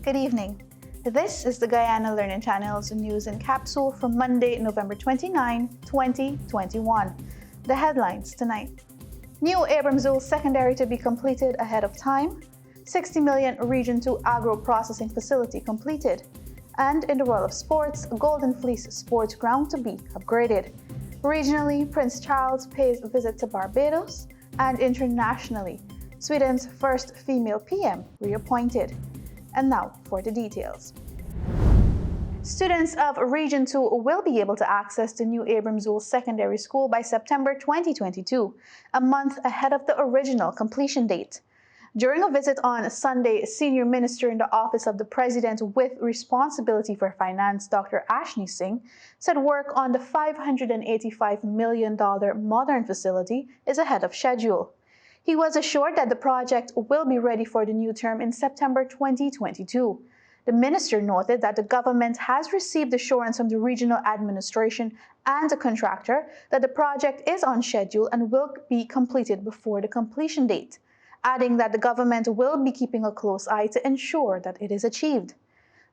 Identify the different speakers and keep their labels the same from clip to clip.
Speaker 1: Good evening. This is the Guyana Learning Channel's news in capsule for Monday, November 29, 2021. The headlines tonight. New Abramsville Secondary to be completed ahead of time. 60 million Region 2 agro-processing facility completed. And in the world of sports, Golden Fleece Sports Ground to be upgraded. Regionally, Prince Charles pays a visit to Barbados. And internationally, Sweden's first female PM reappointed. And now for the details. Students of Region 2 will be able to access the new Abramsville Secondary School by September 2022, a month ahead of the original completion date. During a visit on Sunday, Senior Minister in the Office of the President with responsibility for finance, Dr. Ashni Singh, said work on the $585 million modern facility is ahead of schedule. He was assured that the project will be ready for the new term in September 2022. The minister noted that the government has received assurance from the regional administration and the contractor that the project is on schedule and will be completed before the completion date, adding that the government will be keeping a close eye to ensure that it is achieved.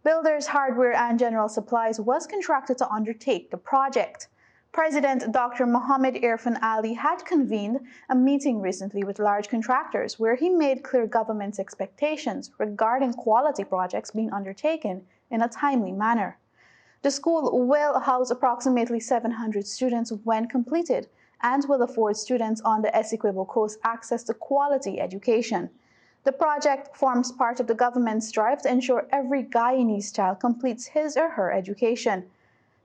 Speaker 1: Builders Hardware and General Supplies was contracted to undertake the project. President Dr. Mohammed Irfan Ali had convened a meeting recently with large contractors where he made clear government's expectations regarding quality projects being undertaken in a timely manner. The school will house approximately 700 students when completed and will afford students on the Essequibo Coast access to quality education. The project forms part of the government's drive to ensure every Guyanese child completes his or her education.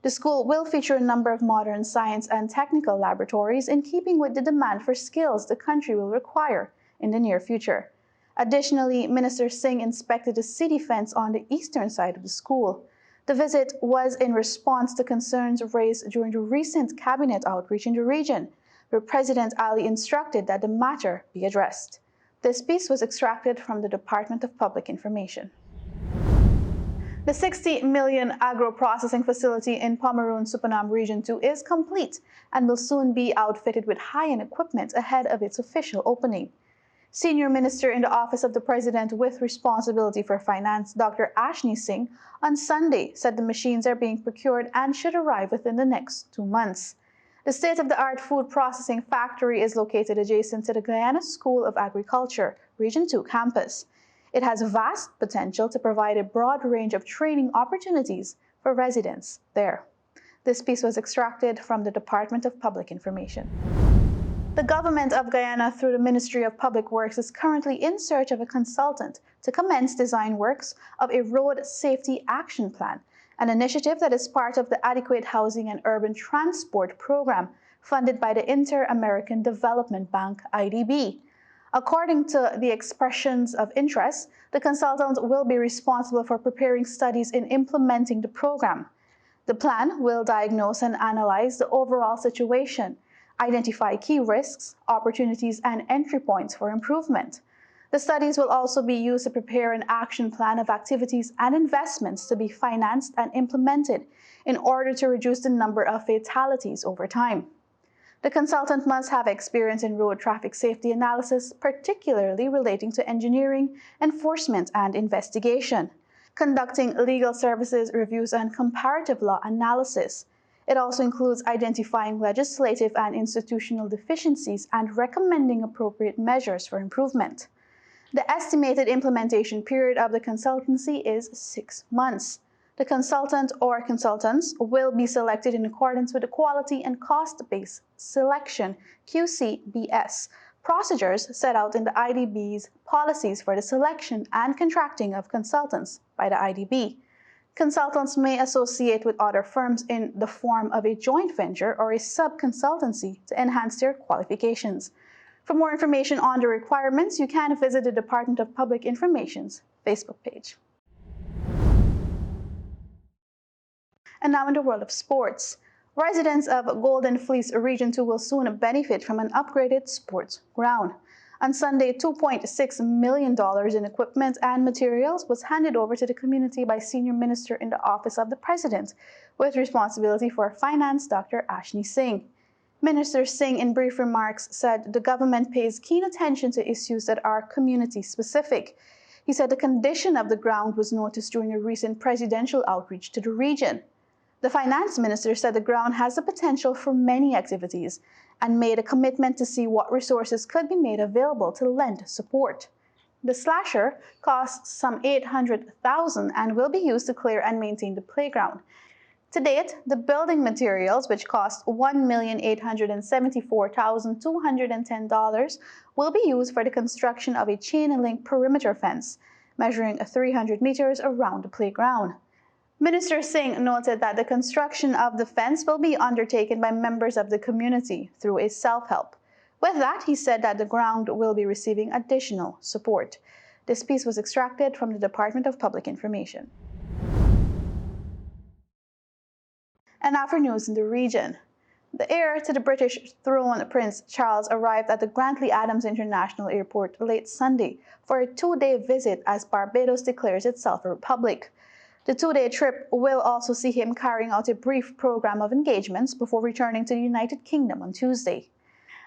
Speaker 1: The school will feature a number of modern science and technical laboratories in keeping with the demand for skills the country will require in the near future. Additionally, Minister Singh inspected the city fence on the eastern side of the school. The visit was in response to concerns raised during the recent cabinet outreach in the region, where President Ali instructed that the matter be addressed. This piece was extracted from the Department of Public Information. The 60 million agro-processing facility in Pomeroon-Supernam Region 2 is complete and will soon be outfitted with high-end equipment ahead of its official opening. Senior Minister in the Office of the President with responsibility for finance, Dr. Ashni Singh, on Sunday said the machines are being procured and should arrive within the next 2 months. The state-of-the-art food processing factory is located adjacent to the Guyana School of Agriculture, Region 2 campus. It has vast potential to provide a broad range of training opportunities for residents there. This piece was extracted from the Department of Public Information. The government of Guyana, through the Ministry of Public Works, is currently in search of a consultant to commence design works of a road safety action plan, an initiative that is part of the Adequate Housing and Urban Transport Program funded by the Inter-American Development Bank, IDB. According to the expressions of interest, the consultant will be responsible for preparing studies in implementing the program. The plan will diagnose and analyze the overall situation, identify key risks, opportunities, and entry points for improvement. The studies will also be used to prepare an action plan of activities and investments to be financed and implemented in order to reduce the number of fatalities over time. The consultant must have experience in road traffic safety analysis, particularly relating to engineering, enforcement, and investigation, conducting legal services reviews and comparative law analysis. It also includes identifying legislative and institutional deficiencies and recommending appropriate measures for improvement. The estimated implementation period of the consultancy is 6 months. The consultant or consultants will be selected in accordance with the Quality and Cost-Based Selection (QCBS) procedures set out in the IDB's policies for the selection and contracting of consultants by the IDB. Consultants may associate with other firms in the form of a joint venture or a sub-consultancy to enhance their qualifications. For more information on the requirements, you can visit the Department of Public Information's Facebook page. And now in the world of sports, residents of Golden Fleece Region 2 will soon benefit from an upgraded sports ground. On Sunday, $2.6 million in equipment and materials was handed over to the community by Senior Minister in the Office of the President with responsibility for finance, Dr. Ashni Singh. Minister Singh, in brief remarks, said the government pays keen attention to issues that are community-specific. He said the condition of the ground was noticed during a recent presidential outreach to the region. The finance minister said the ground has the potential for many activities and made a commitment to see what resources could be made available to lend support. The slasher costs some $800,000 and will be used to clear and maintain the playground. To date, the building materials, which cost $1,874,210, will be used for the construction of a chain-link perimeter fence, measuring 300 meters around the playground. Minister Singh noted that the construction of the fence will be undertaken by members of the community through a self-help. With that, he said that the ground will be receiving additional support. This piece was extracted from the Department of Public Information. And now for news in the region. The heir to the British throne, Prince Charles, arrived at the Grantley Adams International Airport late Sunday for a two-day visit as Barbados declares itself a republic. The two-day trip will also see him carrying out a brief program of engagements before returning to the United Kingdom on Tuesday.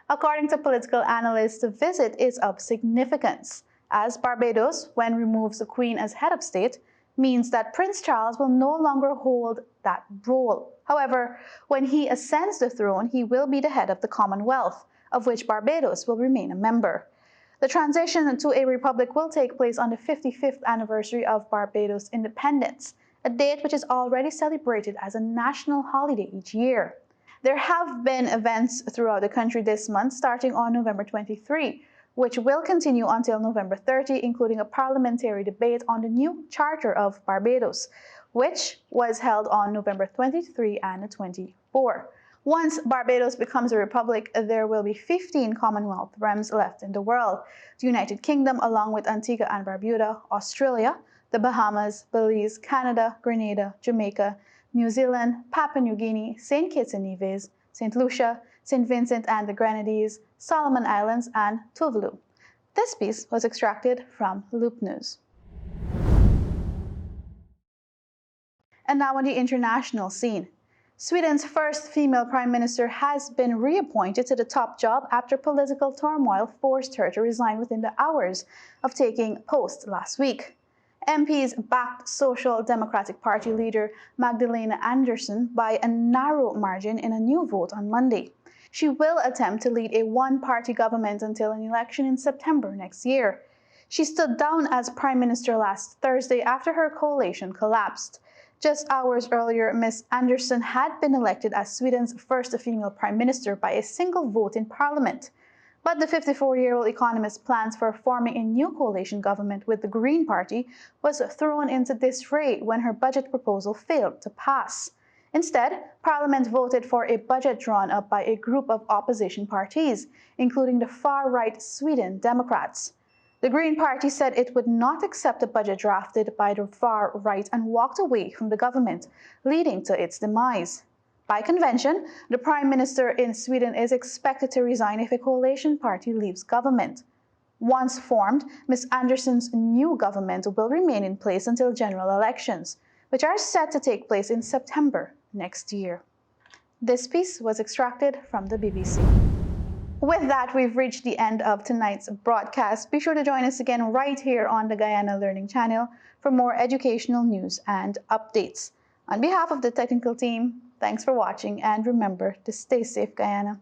Speaker 1: According to political analysts, the visit is of significance, as Barbados, when removes the Queen as head of state, means that Prince Charles will no longer hold that role. However, when he ascends the throne, he will be the head of the Commonwealth, of which Barbados will remain a member. The transition to a republic will take place on the 55th anniversary of Barbados' independence, a date which is already celebrated as a national holiday each year. There have been events throughout the country this month, starting on November 23, which will continue until November 30, including a parliamentary debate on the new Charter of Barbados, which was held on November 23 and 24. Once Barbados becomes a republic, there will be 15 Commonwealth realms left in the world: the United Kingdom, along with Antigua and Barbuda, Australia, the Bahamas, Belize, Canada, Grenada, Jamaica, New Zealand, Papua New Guinea, St. Kitts and Nevis, St. Lucia, St. Vincent and the Grenadines, Solomon Islands, and Tuvalu. This piece was extracted from Loop News. And now on the international scene. Sweden's first female prime minister has been reappointed to the top job after political turmoil forced her to resign within the hours of taking post last week. MPs backed Social Democratic Party leader Magdalena Andersson by a narrow margin in a new vote on Monday. She will attempt to lead a one-party government until an election in September next year. She stood down as prime minister last Thursday after her coalition collapsed. Just hours earlier, Ms. Andersson had been elected as Sweden's first female prime minister by a single vote in parliament. But the 54-year-old economist's plans for forming a new coalition government with the Green Party was thrown into disarray when her budget proposal failed to pass. Instead, Parliament voted for a budget drawn up by a group of opposition parties, including the far-right Sweden Democrats. The Green Party said it would not accept a budget drafted by the far right and walked away from the government, leading to its demise. By convention, the Prime Minister in Sweden is expected to resign if a coalition party leaves government. Once formed, Ms. Andersson's new government will remain in place until general elections, which are set to take place in September next year. This piece was extracted from the BBC. With that, we've reached the end of tonight's broadcast. Be sure to join us again right here on the Guyana Learning Channel for more educational news and updates. On behalf of the technical team, thanks for watching, and remember to stay safe, Guyana.